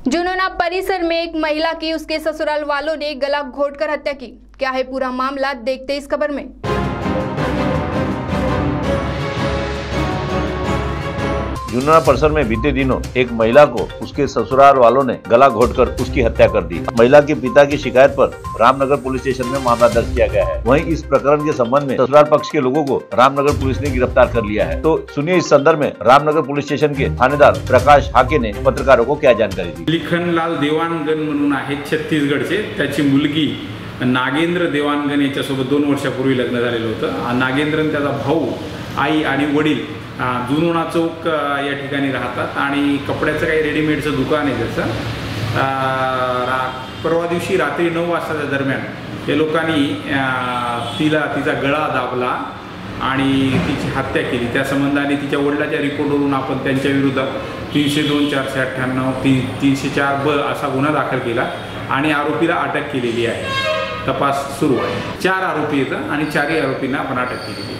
जुनूना परिसर में एक महिला की उसके ससुराल वालों ने गला घोटकर हत्या की। क्या है पूरा मामला, देखते इस खबर में। जुनूना परिसर में बीते दिनों एक महिला को उसके ससुराल वालों ने गला घोटकर उसकी हत्या कर दी। महिला के पिता की शिकायत पर रामनगर पुलिस स्टेशन में मामला दर्ज किया गया है। वहीं इस प्रकरण के संबंध में ससुराल पक्ष के लोगों को रामनगर पुलिस ने गिरफ्तार कर लिया है। तो सुनिए इस संदर्भ में रामनगर पुलिस स्टेशन के थानेदार प्रकाश हाके ने पत्रकारों को क्या जानकारी दी। लिखनलाल देवानगन म्हणून आहेत छत्तीसगडचे। त्याची मुलगी नागेंद्र देवानगन याच्यासोबत 2 वर्षापूर्वी लग्न झालेलं होतं। नागेंद्रन त्याचा भाऊ, आई आणि वडील जुनूना चौक या ठिकाणी राहतात आणि कपड्याचं काही रेडीमेडचं दुकान आहे त्याचं। परवा दिवशी रात्री 9 वाजताच्या दरम्यान या लोकांनी तिचा गळा दाबला आणि तिची हत्या केली। त्या संबंधाने तिच्या वडिलांच्या रिपोर्टवरून आपण त्यांच्या विरोधात 302, 498, 304B असा गुन्हा दाखल केला आणि आरोपीला अटक केलेली आहे। तपास सुरू आहे। 4 आरोपी आहेत आणि 4ही आरोपींना आपण अटक केली आहे।